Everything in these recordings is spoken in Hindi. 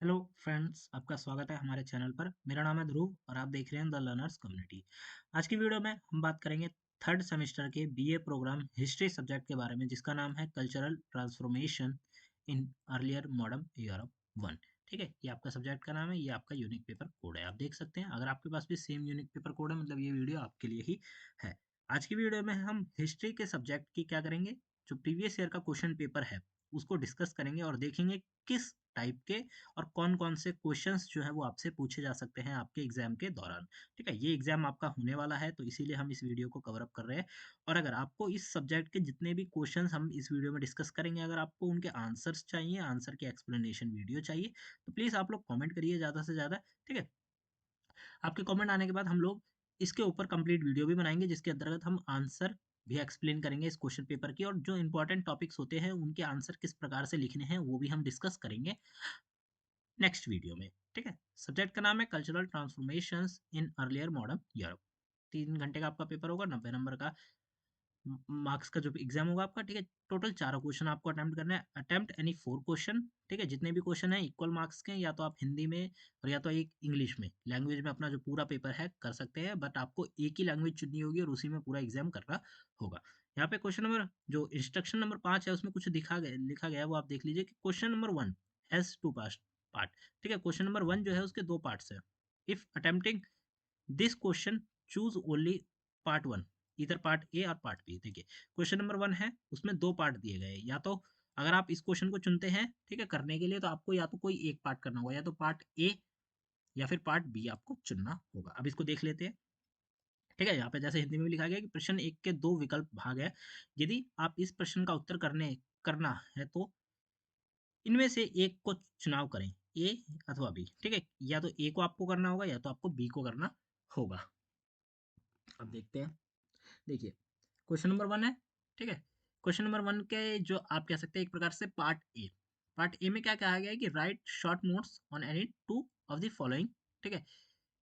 हेलो फ्रेंड्स, आपका स्वागत है हमारे चैनल पर। मेरा नाम है ध्रुव और आप देख रहे हैं द लर्नर्स कम्युनिटी। आज की वीडियो में हम बात करेंगे थर्ड सेमेस्टर के बीए प्रोग्राम हिस्ट्री सब्जेक्ट के बारे में, जिसका नाम है cultural transformation in earlier modern Europe one. ठीक है, ये आपका सब्जेक्ट का नाम है, ये आपका यूनिक पेपर कोड है। आप देख सकते हैं, अगर आपके पास भी सेम यूनिक पेपर कोड है मतलब ये वीडियो आपके लिए ही है। आज की वीडियो में हम हिस्ट्री के सब्जेक्ट की क्या करेंगे, जो प्रीवियस ईयर का क्वेश्चन पेपर है उसको डिस्कस करेंगे और देखेंगे किस टाइप के और कौन कौन से क्वेश्चंस जो है वो आपसे पूछे जा सकते हैं आपके एग्जाम के दौरान। ठीक है, ये एग्जाम आपका होने वाला है तो इसीलिए हम इस वीडियो को कवर अप कर रहे हैं। और अगर आपको इस सब्जेक्ट के जितने भी क्वेश्चंस हम इस वीडियो में डिस्कस करेंगे, अगर आपको उनके आंसर्स चाहिए, आंसर की एक्सप्लेनेशन वीडियो चाहिए, तो प्लीज़ आप लोग कमेंट करिए ज़्यादा से ज़्यादा। ठीक है, आपके कमेंट आने के बाद हम लोग इसके ऊपर कंप्लीट वीडियो भी बनाएंगे, जिसके अंतर्गत हम आंसर भी एक्सप्लेन करेंगे इस क्वेश्चन पेपर की, और जो इंपॉर्टेंट टॉपिक्स होते हैं उनके आंसर किस प्रकार से लिखने हैं वो भी हम डिस्कस करेंगे नेक्स्ट वीडियो में। ठीक है, सब्जेक्ट का नाम है cultural transformations in earlier modern Europe. 3 घंटे का आपका पेपर होगा, 90 नंबर का मार्क्स का जो एग्जाम होगा आपका। ठीक है, टोटल 4 क्वेश्चन आपको अटेम्प्ट करना है। Attempt any 4 question. ठीक है, जितने भी क्वेश्चन है इक्वल मार्क्स के, या तो आप हिंदी में और या तो एक इंग्लिश में लैंग्वेज में अपना जो पूरा पेपर है कर सकते हैं, बट आपको एक ही लैंग्वेज चुननी होगी और उसी में पूरा एग्जाम करना होगा। यहाँ पे क्वेश्चन नंबर जो इंस्ट्रक्शन नंबर 5 है उसमें कुछ लिखा गया है, वो आप देख लीजिए कि question number 1 has two part. ठीक है, क्वेश्चन नंबर 1 जो है उसके 2 पार्ट्स है। If attempting this question choose only part 1, इधर पार्ट ए और पार्ट बी। देखिए, क्वेश्चन नंबर 1 है, उसमें 2 पार्ट दिए गए हैं। या तो अगर आप इस क्वेश्चन को चुनते हैं, ठीक है, करने के लिए, तो आपको या तो कोई एक पार्ट करना होगा, या तो पार्ट ए या फिर पार्ट बी आपको चुनना होगा। अब इसको देख लेते हैं। ठीक है, यहाँ पे जैसे हिंदी में भी लिखा गया है कि प्रश्न एक के दो विकल्प भाग है। यदि आप इस प्रश्न का उत्तर करना है तो इनमें से एक को चुनाव करें, ए अथवा बी। ठीक है, या तो ए को आपको करना होगा या तो आपको बी को करना होगा। अब देखते हैं। देखिए, क्वेश्चन नंबर 1 है। ठीक है, क्वेश्चन नंबर 1 के जो आप कह सकते हैं एक प्रकार से पार्ट ए। पार्ट ए में क्या कहा गया है कि right short notes on any two of the following. ठीक है,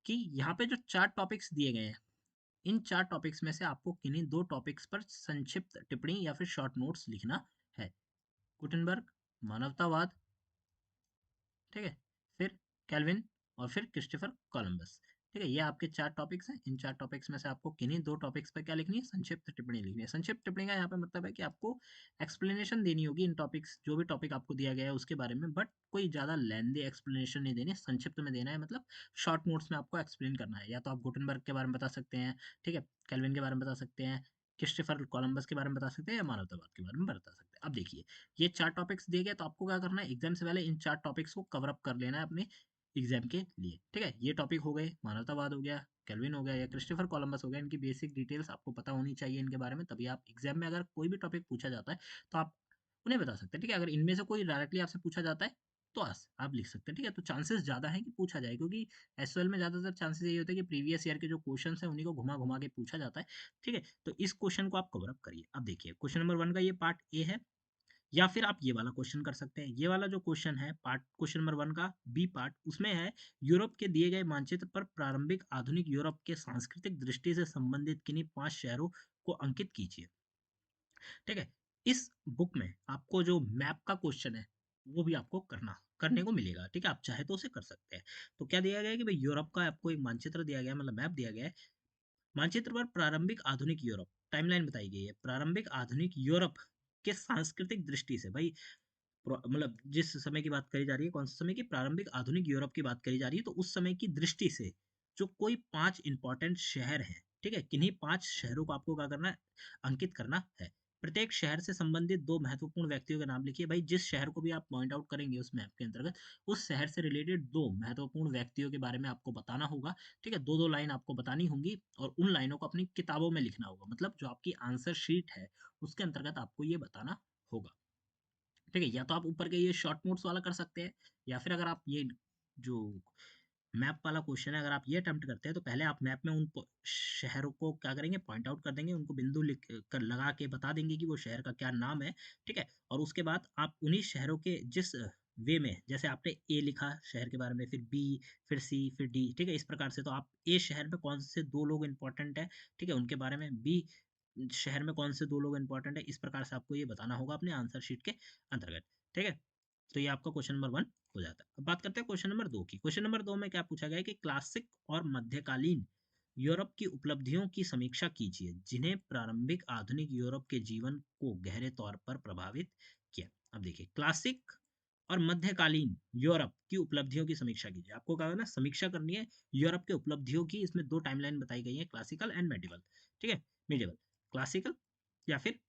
कि यहाँ पे जो 4 टॉपिक्स दिए गए हैं, इन 4 टॉपिक्स में से आपको किन्हीं 2 टॉपिक्स पर संक्षिप्त टिप्पणी या फिर शॉर्ट नोट्स लिखना है। गुटेनबर्ग, मानवतावाद, ठीक है, फिर कैल्विन और फिर क्रिस्टोफर कोलंबस। ठीक है, ये आपके 4 टॉपिक्स हैं। इन 4 टॉपिक्स में से आपको किन्हीं 2 टॉपिक्स पर क्या लिखनी है, संक्षिप्त टिप्पणी लिखनी है। संक्षिप्त टिप्पणी का यहाँ पे मतलब है कि आपको एक्सप्लेनेशन देनी होगी इन टॉपिक्स, जो भी टॉपिक आपको दिया गया है उसके बारे में, बट कोई ज़्यादा लेंदी एक्सप्लेनेशन नहीं देनी, संक्षिप्त में देना है। मतलब शॉर्ट नोट्स में आपको एक्सप्लेन करना है। या तो आप गुटेनबर्ग के बारे में बता सकते हैं, ठीक है, कैल्विन के बारे में बता सकते हैं, क्रिस्टोफर कोलंबस के बारे में बता सकते हैं, या मानवतावाद के बारे में बता सकते हैं। अब देखिए, ये 4 टॉपिक्स दिए गए, तो आपको क्या करना है, एग्जाम से पहले इन 4 टॉपिक्स को कवर अप कर लेना है अपने एग्जाम के लिए। ठीक है, ये टॉपिक हो गए, मानवतावाद हो गया, कैल्विन हो गया या क्रिस्टोफर कोलंबस हो गया। इनकी बेसिक डिटेल्स आपको पता होनी चाहिए इनके बारे में, तभी आप एग्जाम में अगर कोई भी टॉपिक पूछा जाता है तो आप उन्हें बता सकते हैं। ठीक है, अगर इनमें से कोई डायरेक्टली आपसे पूछा जाता है तो आप लिख सकते हैं। ठीक है, तो चांसेस ज़्यादा है कि पूछा जाए, क्योंकि एसएल में ज़्यादातर चांसेस यही होते हैं कि प्रीवियस ईयर के जो क्वेश्चन हैं उन्हीं को घुमा घुमा के पूछा जाता है। ठीक है, तो इस क्वेश्चन को आप कवर अप करिए। अब देखिए, क्वेश्चन नंबर 1 का ये पार्ट ए है, या फिर आप ये वाला क्वेश्चन कर सकते हैं। ये वाला जो क्वेश्चन है, पार्ट क्वेश्चन नंबर 1 का बी पार्ट, उसमें है यूरोप के दिए गए मानचित्र पर प्रारंभिक आधुनिक यूरोप के सांस्कृतिक दृष्टि से संबंधित किन्हीं 5 शहरों को अंकित कीजिए। ठीक है, इस बुक में आपको जो मैप का क्वेश्चन है वो भी आपको करने को मिलेगा। ठीक है, आप चाहे तो उसे कर सकते हैं। तो क्या दिया गया है कि भाई यूरोप का आपको एक मानचित्र दिया गया है, मतलब मैप दिया गया है। मानचित्र पर प्रारंभिक आधुनिक यूरोप टाइमलाइन बताई गई है। प्रारंभिक आधुनिक यूरोप के सांस्कृतिक दृष्टि से भाई, मतलब जिस समय की बात करी जा रही है, कौन से समय की, प्रारंभिक आधुनिक यूरोप की बात करी जा रही है, तो उस समय की दृष्टि से जो कोई 5 इंपॉर्टेंट शहर हैं, ठीक है, किन्हीं 5 शहरों को आपको क्या करना है, अंकित करना है। प्रत्येक शहर से संबंधित 2 महत्वपूर्ण व्यक्तियों के नाम लिखिए। भाई, जिस शहर को भी आप पॉइंट आउट करेंगे उस मैप के अंतर्गत, उस शहर से रिलेटेड 2 महत्वपूर्ण व्यक्तियों के बारे में आपको बताना होगा। ठीक है, दो दो लाइन आपको बतानी होंगी और उन लाइनों को अपनी किताबों में लिखना होगा। मतलब जो आपकी आंसर शीट है उसके अंतर्गत आपको ये बताना होगा। ठीक है, या तो आप ऊपर के ये शॉर्ट नोट्स वाला कर सकते हैं, या फिर अगर आप ये जो मैप वाला क्वेश्चन है अगर आप ये अटेम्प्ट करते हैं, तो पहले आप मैप में उन शहरों को क्या करेंगे, पॉइंट आउट कर देंगे, उनको बिंदु लिख कर लगा के बता देंगे कि वो शहर का क्या नाम है। ठीक है, और उसके बाद आप उन्हीं शहरों के जिस वे में, जैसे आपने ए लिखा शहर के बारे में, फिर बी, फिर सी, फिर डी, ठीक है, इस प्रकार से, तो आप ए शहर में कौन से 2 लोग इंपॉर्टेंट है, ठीक है, उनके बारे में, बी शहर में कौन से 2 लोग इंपॉर्टेंट है, इस प्रकार से आपको ये बताना होगा अपने आंसर शीट के अंतर्गत। ठीक है, तो ये आपका क्वेश्चन नंबर 1 हो जाता है। अब बात करते हैं क्वेश्चन नंबर 2 की। क्वेश्चन नंबर 2 में क्या पूछा गया है कि क्लासिक और मध्यकालीन यूरोप की उपलब्धियों की समीक्षा कीजिए जिन्हें प्रारंभिक आधुनिक यूरोप के जीवन को गहरे तौर पर प्रभावित किया। अब देखिए, क्लासिक और मध्यकालीन यूरोप की उपलब्धियों की समीक्षा कीजिए। आपको कहा ना समीक्षा करनी है यूरोप के उपलब्धियों की। इसमें दो टाइमलाइन बताई गई है, क्लासिकल एंड मेडिवल। ठीक है, मेडिवल, क्लासिकल या फिर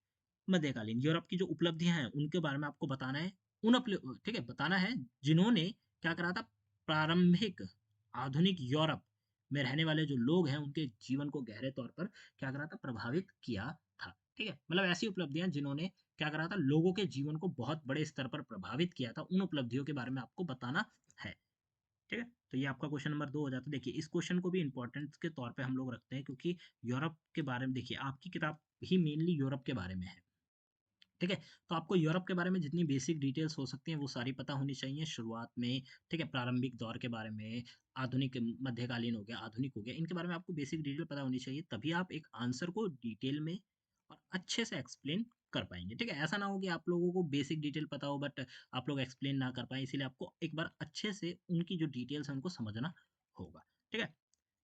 मध्यकालीन यूरोप की जो उपलब्धियां हैं उनके बारे में आपको बताना है। ठीक है, बताना है जिन्होंने क्या करा था, प्रारंभिक आधुनिक यूरोप में रहने वाले जो लोग हैं उनके जीवन को गहरे तौर पर क्या करा था, प्रभावित किया था। ठीक है, मतलब ऐसी उपलब्धियां जिन्होंने क्या करा था, लोगों के जीवन को बहुत बड़े स्तर पर प्रभावित किया था, उन उपलब्धियों के बारे में आपको बताना है। ठीक है, तो ये आपका क्वेश्चन नंबर 2 हो जाता है। देखिए, इस क्वेश्चन को भी इंपॉर्टेंस के तौर पे हम लोग रखते हैं क्योंकि यूरोप के बारे में देखिए, आपकी किताब ही मेनली यूरोप के बारे में है। ठीक है, तो आपको यूरोप के बारे में जितनी बेसिक डिटेल्स हो सकती हैं वो सारी पता होनी चाहिए शुरुआत में। ठीक है, प्रारंभिक दौर के बारे में, आधुनिक, मध्यकालीन हो गया, आधुनिक हो गया, इनके बारे में आपको बेसिक डिटेल पता होनी चाहिए, तभी आप एक आंसर को डिटेल में और अच्छे से एक्सप्लेन कर पाएंगे। ठीक है, ऐसा ना हो कि आप लोगों को बेसिक डिटेल पता हो बट आप लोग एक्सप्लेन ना कर पाए, इसीलिए आपको एक बार अच्छे से उनकी जो डिटेल्स है उनको समझना होगा। ठीक है,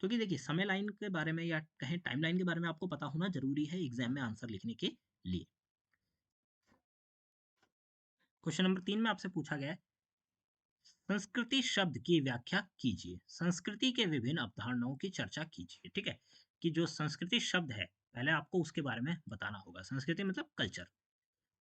क्योंकि देखिए समय लाइन के बारे में या कहें टाइम लाइन के बारे में आपको पता होना जरूरी है एग्जाम में आंसर लिखने के लिए। क्वेश्चन नंबर 3 में आपसे पूछा गया है, संस्कृति शब्द की व्याख्या कीजिए, संस्कृति के विभिन्न अवधारणाओं की चर्चा कीजिए। ठीक है, कि जो संस्कृति शब्द है पहले आपको उसके बारे में बताना होगा। संस्कृति मतलब कल्चर,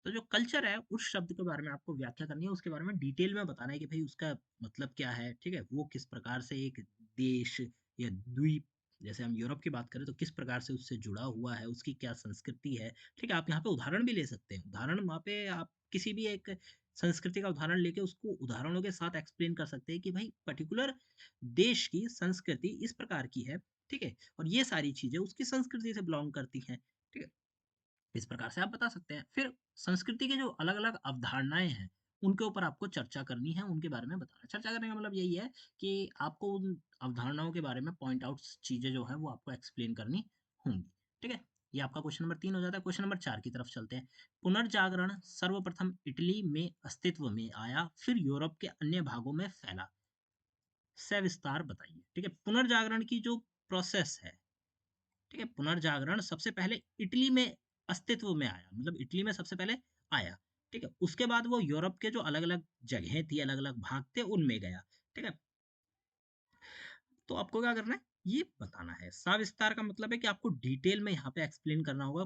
तो जो कल्चर है उस शब्द के बारे में आपको व्याख्या करनी है, उसके बारे में डिटेल में बताना है कि भाई उसका मतलब क्या है। ठीक है, वो किस प्रकार से एक देश या द्वीप, जैसे हम यूरोप की बात करें तो किस प्रकार से उससे जुड़ा हुआ है, उसकी क्या संस्कृति है। ठीक है, आप यहाँ पे उदाहरण भी ले सकते हैं, उदाहरण वहाँ पे आप किसी भी एक संस्कृति का उदाहरण लेके उसको उदाहरणों के साथ एक्सप्लेन कर सकते हैं कि भाई पर्टिकुलर देश की संस्कृति इस प्रकार की है। ठीक है, और ये सारी चीजें उसकी संस्कृति से बिलोंग करती हैं। ठीक है, इस प्रकार से आप बता सकते हैं। फिर संस्कृति के जो अलग अलग अवधारणाएं हैं उनके ऊपर आपको चर्चा करनी है, उनके बारे में बताना। चर्चा करने का मतलब यही है कि आपको उन अवधारणाओं के बारे में पॉइंट आउट चीजें जो है वो आपको एक्सप्लेन करनी होंगी। ठीक है, ये आपका क्वेश्चन नंबर 3 हो जाता है। क्वेश्चन नंबर 4 की तरफ चलते हैं। पुनर्जागरण सर्वप्रथम इटली में अस्तित्व में आया, फिर यूरोप के अन्य भागों में फैला, सविस्तार बताइए। ठीक है, पुनर्जागरण की जो प्रोसेस है, ठीक है, पुनर्जागरण सबसे पहले इटली में अस्तित्व में आया, मतलब इटली में सबसे पहले आया। ठीक है, उसके बाद वो यूरोप के जो अलग अलग जगहें थी, अलग अलग भाग थे, उनमें गया। ठीक है, तो आपको क्या करना है, ये बताना है। सविस्तार का मतलब है कि आपको डिटेल में यहाँ पे एक्सप्लेन करना होगा।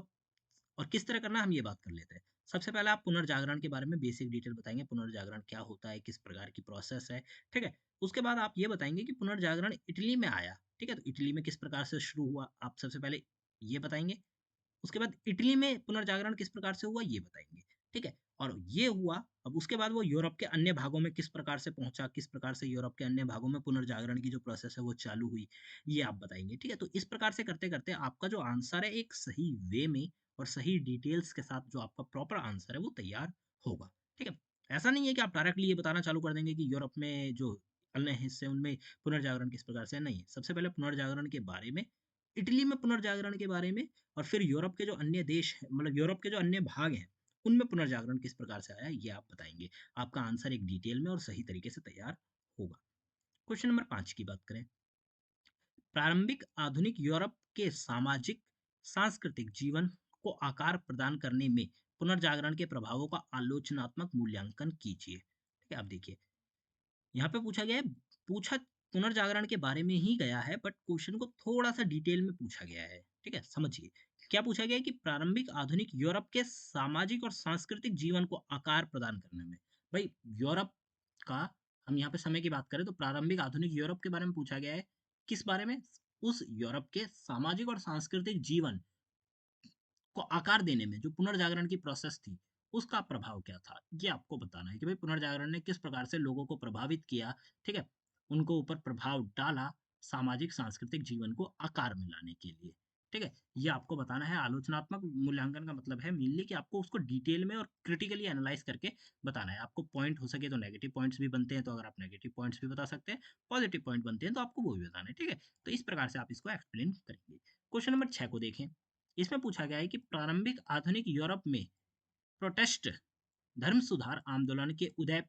और किस तरह करना है हम ये बात कर लेते हैं। सबसे पहले आप पुनर्जागरण के बारे में बेसिक डिटेल बताएंगे, पुनर्जागरण क्या होता है, किस प्रकार की प्रोसेस है। ठीक है, उसके बाद आप ये बताएंगे कि पुनर्जागरण इटली में आया। ठीक है, तो इटली में किस प्रकार से शुरू हुआ आप सबसे पहले ये बताएंगे। उसके बाद इटली में पुनर्जागरण किस प्रकार से हुआ ये बताएंगे। ठीक है, और ये हुआ, अब उसके बाद वो यूरोप के अन्य भागों में किस प्रकार से पहुंचा, किस प्रकार से यूरोप के अन्य भागों में पुनर्जागरण की जो प्रोसेस है वो चालू हुई, ये आप बताएंगे। ठीक है, तो इस प्रकार से करते करते आपका जो आंसर है एक सही वे में और सही डिटेल्स के साथ जो आपका प्रॉपर आंसर है वो तैयार होगा। ठीक है, ऐसा नहीं है कि आप डायरेक्टली ये बताना चालू कर देंगे कि यूरोप में जो अन्य हिस्से उनमें पुनर्जागरण किस प्रकार से, नहीं। सबसे पहले पुनर्जागरण के बारे में, इटली में पुनर्जागरण के बारे में, और फिर यूरोप के जो अन्य देश हैं, मतलब यूरोप के जो अन्य भाग हैं उनमें पुनर्जागरण किस प्रकार से आया ये आप बताएंगे। आपका आंसर एक डिटेल में और सही तरीके से तैयार होगा। क्वेश्चन नंबर 5 की बात करें। प्रारंभिक आधुनिक यूरोप के सामाजिक सांस्कृतिक जीवन को आकार प्रदान करने में पुनर्जागरण के प्रभावों का आलोचनात्मक मूल्यांकन कीजिए। ठीक है, आप देखिए यहाँ पे पूछा गया है, पूछा पुनर्जागरण के बारे में ही गया है बट क्वेश्चन को थोड़ा सा डिटेल में पूछा गया है। ठीक है, समझिए क्या पूछा गया है कि प्रारंभिक आधुनिक यूरोप के सामाजिक और सांस्कृतिक जीवन को आकार प्रदान करने में। भाई यूरोप का, हम यहाँ पे समय की बात करें तो प्रारंभिक आधुनिक यूरोप के बारे में पूछा गया है। किस बारे में, उस यूरोप के सामाजिक और सांस्कृतिक जीवन को आकार देने में जो पुनर्जागरण की प्रोसेस थी उसका प्रभाव क्या था, ये आपको बताना है कि भाई पुनर्जागरण ने किस प्रकार से लोगों को प्रभावित किया। ठीक है, उनको ऊपर प्रभाव डाला सामाजिक सांस्कृतिक जीवन को आकार में लाने के लिए। ठीक है, ये आपको बताना है। आलोचनात्मक मूल्यांकन का मतलब है मेनली कि आपको उसको डिटेल में और क्रिटिकली एनालाइज करके बताना है। आपको पॉइंट हो सके तो नेगेटिव पॉइंट्स भी बनते हैं तो अगर आप नेगेटिव पॉइंट्स भी बता सकते हैं, पॉजिटिव पॉइंट बनते हैं तो आपको वो भी बताना है। ठीक है, तो इस प्रकार से आप इसको एक्सप्लेन करेंगे। क्वेश्चन नंबर 6 को देखें। इसमें पूछा गया है कि प्रारंभिक आधुनिक यूरोप में प्रोटेस्ट धर्म सुधार आंदोलन के उदय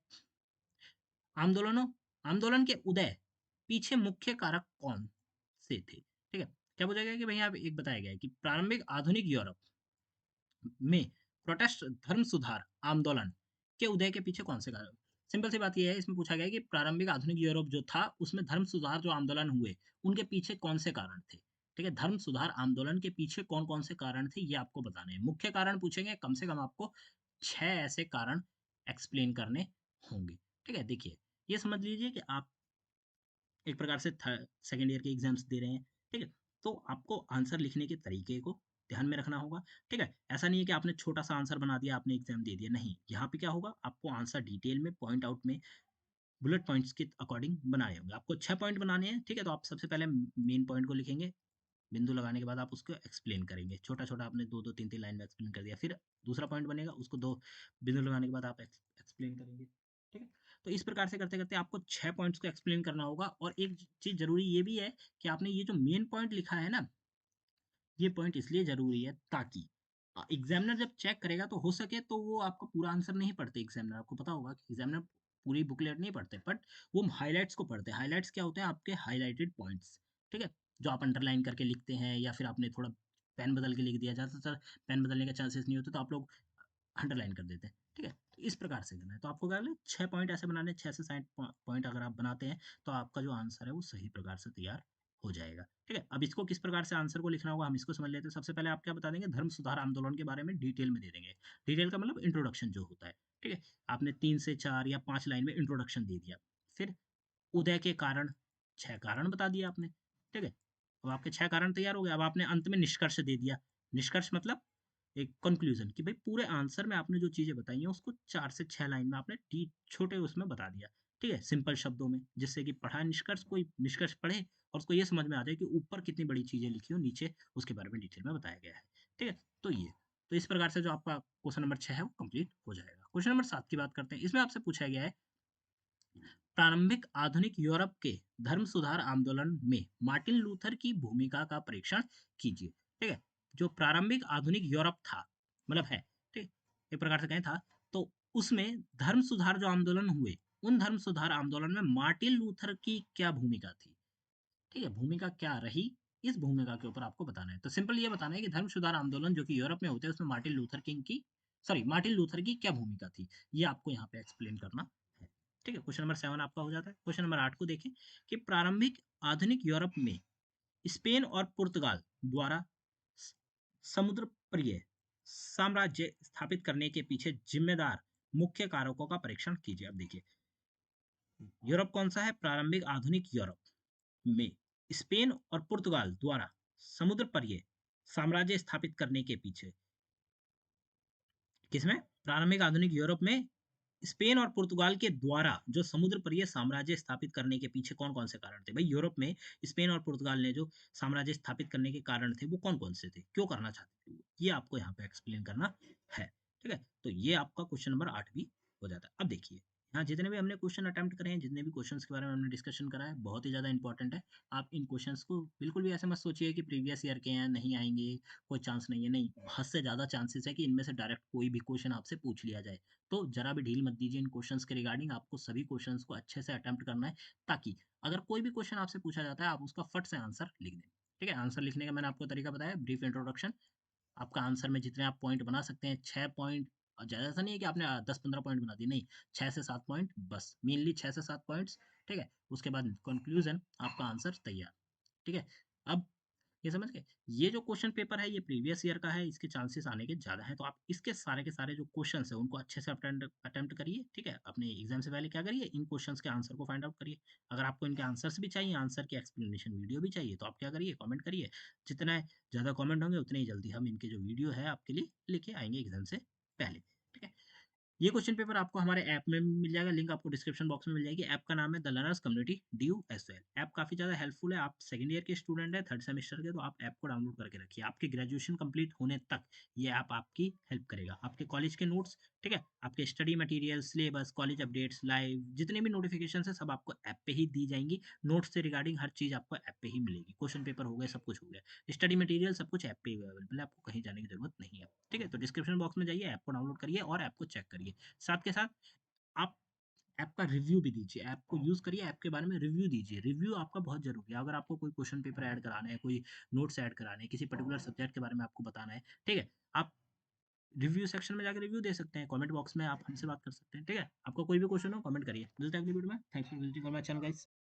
आंदोलनों आंदोलन के उदय पीछे मुख्य कारक कौन से थे? ठीक है, क्या पूछा गया है कि भैया आप एक बताया गया है कि प्रारंभिक आधुनिक यूरोप में प्रोटेस्ट धर्म सुधार आंदोलन के उदय के पीछे कौन से कारण? सिंपल सी बात ये है, इसमें पूछा गया है कि प्रारंभिक आधुनिक यूरोप जो था उसमें धर्म सुधार जो आंदोलन हुए उनके पीछे कौन से कारण थे? ठीक है, धर्म सुधार आंदोलन के पीछे कौन कौन से कारण थे ये आपको बताने हैं। मुख्य कारण पूछेंगे, कम से कम आपको 6 ऐसे कारण एक्सप्लेन करने होंगे। ठीक है, देखिए ये समझ लीजिए कि आप एक प्रकार से सेकंड ईयर के एग्जाम्स दे रहे हैं। ठीक है, तो आपको आंसर लिखने के तरीके को ध्यान में रखना होगा। ठीक है, ऐसा नहीं है कि आपने छोटा सा आंसर बना दिया, आपने एग्जाम दे दिया, नहीं। यहाँ पे क्या होगा, आपको आंसर डिटेल में पॉइंट आउट में बुलेट पॉइंट्स के अकॉर्डिंग बनाने होंगे। आपको 6 पॉइंट बनाने हैं। ठीक है, तो आप सबसे पहले मेन पॉइंट को लिखेंगे, बिंदु लगाने के बाद आप उसको एक्सप्लेन करेंगे। छोटा-छोटा आपने 2-2 3-3 लाइन में एक्सप्लेन कर दिया। फिर दूसरा पॉइंट बनेगा, उसको 2 बिंदु लगाने के बाद आप एक्सप्लेन करेंगे। ठीक है? तो इस प्रकार से करते-करते आपको 6 पॉइंट्स को एक्सप्लेन करना होगा। और एक चीज़ ज़रूरी ये भी है कि आपने ये जो मेन पॉइंट लिखा है ना, ये पॉइंट इसलिए ज़रूरी है ताकि एग्ज़ामिनर जब चेक करेगा तो हो सके तो वो आपका पूरा आंसर नहीं पढ़ते एग्ज़ामिनर। आपको पता होगा कि एग्ज़ामिनर पूरी बुकलेट नहीं पढ़ते, बट वो हाइलाइट्स को पढ़ते हैं। हाइलाइट्स क्या होते हैं? आपके हाइलाइटेड पॉइंट्स, ठीक है? जो आप अंडरलाइन करके लिखते हैं या फिर आपने थोड़ा पेन बदल के लिख दिया। ज़्यादातर पेन बदलने के चांसेस नहीं होते, तो आप लोग अंडरलाइन कर देते हैं। ठीक है? तो इस प्रकार से करना है। तो आपको क्या करना है, 6 पॉइंट ऐसे बनाने हैं, 6 से 7 पॉइंट अगर आप बनाते हैं, तो आपका जो आंसर है वो सही प्रकार से तैयार हो जाएगा। ठीक है? अब इसको किस प्रकार से आंसर को लिखना होगा, हम इसको समझ लेते हैं। सबसे पहले आप क्या बता देंगे, धर्म सुधार आंदोलन के बारे में डिटेल में दे देंगे। डिटेल का मतलब इंट्रोडक्शन जो होता है। ठीक है? आपने 3 से 4 या 5 लाइन में इंट्रोडक्शन दे दिया। फिर उदय के कारण 6 कारण बता दिए आपने। ठीक है? अब आपके 6 कारण तैयार हो गए। अब आपने अंत में निष्कर्ष दे दिया। निष्कर्ष मतलब एक कंक्लूजन कि भाई पूरे आंसर में आपने जो चीज़ें बताई हैं उसको 4 से 6 लाइन में आपने टी छोटे उसमें बता दिया। ठीक है? सिंपल शब्दों में, जिससे कि पढ़ा निष्कर्ष कोई निष्कर्ष पढ़े और उसको ये समझ में आ जाए कि ऊपर कितनी बड़ी चीज़ें लिखी हो, नीचे उसके बारे में डिटेल में बताया गया है। ठीक है? तो ये, तो इस प्रकार से जो आपका क्वेश्चन नंबर 6 है वो कंप्लीट हो जाएगा। क्वेश्चन नंबर 7 की बात करते हैं। इसमें आपसे पूछा गया है, प्रारंभिक आधुनिक यूरोप के धर्म सुधार आंदोलन में मार्टिन लूथर की भूमिका का परीक्षण कीजिए। ठीक है, जो प्रारंभिक आधुनिक यूरोप था, मतलब है, ठीक, एक प्रकार से कहें था, तो उसमें धर्म सुधार जो आंदोलन हुए, उन धर्म सुधार आंदोलन में मार्टिन लूथर की क्या भूमिका थी? ठीक है, भूमिका क्या रही, इस भूमिका के ऊपर आपको बताना है। तो सिंपल ये बताना है कि धर्म सुधार आंदोलन जो कि यूरोप में होते हैं उसमें मार्टिन लूथर की क्या भूमिका थी, ये आपको यहाँ पे एक्सप्लेन करना है। ठीक है, क्वेश्चन नंबर 7 आपका हो जाता है। क्वेश्चन नंबर 8 को देखें कि प्रारंभिक आधुनिक यूरोप में स्पेन और पुर्तगाल द्वारा स- समुद्र प्रिय साम्राज्य स्थापित करने के पीछे जिम्मेदार मुख्य कारकों का परीक्षण कीजिए। अब देखिए, यूरोप कौन सा है, प्रारंभिक आधुनिक यूरोप में स्पेन और पुर्तगाल द्वारा समुद्र पर साम्राज्य स्थापित करने के पीछे, किसमें, प्रारंभिक आधुनिक यूरोप में स्पेन और पुर्तगाल के द्वारा जो समुद्र पर साम्राज्य स्थापित करने के पीछे कौन कौन से कारण थे? भाई यूरोप में स्पेन और पुर्तगाल ने जो साम्राज्य स्थापित करने के कारण थे वो कौन कौन से थे, क्यों करना चाहते थे, ये आपको यहाँ पे एक्सप्लेन करना है। ठीक है, तो ये आपका क्वेश्चन नंबर 8 भी हो जाता है। अब देखिए, यहाँ जितने भी हमने क्वेश्चन अटेम्प्ट करे हैं, जितने भी क्वेश्चंस के बारे में हमने डिस्कशन करा है, बहुत ही ज़्यादा इंपॉर्टेंट है। आप इन क्वेश्चंस को बिल्कुल भी ऐसे मत सोचिए कि प्रीवियस ईयर के हैं, नहीं आएंगे, कोई चांस नहीं है। नहीं, हद से ज़्यादा चांसेस है कि इनमें से डायरेक्ट कोई भी क्वेश्चन आपसे पूछ लिया जाए। तो जरा भी ढील मत दीजिए इन क्वेश्चंस के रिगार्डिंग। आपको सभी क्वेश्चंस को अच्छे से अटेम्प्ट करना है, ताकि अगर कोई भी क्वेश्चन आपसे पूछा जाता है आप उसका फट से आंसर लिख दें। ठीक है, आंसर लिखने का मैंने आपको तरीका बताया, ब्रीफ इंट्रोडक्शन। आपका आंसर में जितने आप पॉइंट बना सकते हैं, 6 पॉइंट, और ज़्यादा ऐसा नहीं है कि आपने 10-15 पॉइंट बना दिए, नहीं, 6 से 7 पॉइंट बस, मेनली 6 से 7 पॉइंट्स। ठीक है, उसके बाद कंक्लूजन, आपका आंसर तैयार। ठीक है, अब ये समझ गए, ये जो क्वेश्चन पेपर है ये प्रीवियस ईयर का है, इसके चांसेस आने के ज़्यादा हैं। तो आप इसके सारे के सारे जो क्वेश्चंस हैं उनको अच्छे से अटेम्प्ट करिए। ठीक है, अपने एग्जाम से पहले क्या करिए, इन क्वेश्चंस के आंसर को फाइंड आउट करिए। अगर आपको इनके आंसर्स भी चाहिए, आंसर की एक्सप्लेनेशन वीडियो भी चाहिए, तो आप क्या करिए, कमेंट करिए। जितना ज़्यादा कमेंट होंगे उतनी ही जल्दी हम इनके जो वीडियो है आपके लिए लेके आएंगे एग्जाम से पहले। ठीक है, ये क्वेश्चन पेपर आपको हमारे ऐप में मिल जाएगा, लिंक आपको डिस्क्रिप्शन बॉक्स में मिल जाएगी। ऐप का नाम है the learners community DUSL। App काफ़ी ज़्यादा हेल्पफुल है। आप सेकंड ईयर के स्टूडेंट हैं, थर्ड सेमेस्टर के, तो आप ऐप को डाउनलोड करके रखिए। आपकी ग्रेजुएशन कंप्लीट होने तक ये ऐप आपकी हेल्प करेगा। आपके कॉलेज के नोट्स, ठीक है, आपके study material, syllabus, college updates, live जितने भी नोटिफिकेशन है सब आपको ऐप पे ही दी जाएंगी। नोट्स से रिगार्डिंग हर चीज़ आपको ऐप पे ही मिलेगी। क्वेश्चन पेपर हो गए, सब कुछ हो गया, स्टडी मटेरियल सब कुछ ऐप पे ही अवेलेबल है, आपको कहीं जाने की जरूरत नहीं है। ठीक है, तो डिस्क्रिप्शन बॉक्स में जाइए, ऐप को डाउनलोड करिए और ऐप को चेक करिए। साथ के साथ आप ऐप का रिव्यू भी दीजिए, ऐप को यूज़ करिए, ऐप के बारे में रिव्यू दीजिए। रिव्यू आपका बहुत ज़रूरी है। अगर आपको कोई क्वेश्चन पेपर ऐड कराना है, कोई नोट्स ऐड कराने हैं, किसी पर्टिकुलर सब्जेक्ट के बारे में आपको बताना है, ठीक है? आप रिव्यू सेक्शन में जाके रिव्यू दे सकते हैं, कमेंट बॉक्स में आप हमसे बात कर सकते हैं, ठीक है? आपका कोई भी क्वेश्चन हो कमेंट करिए। मिलते हैं अगली वीडियो में। Thanks for visiting on my channel guys.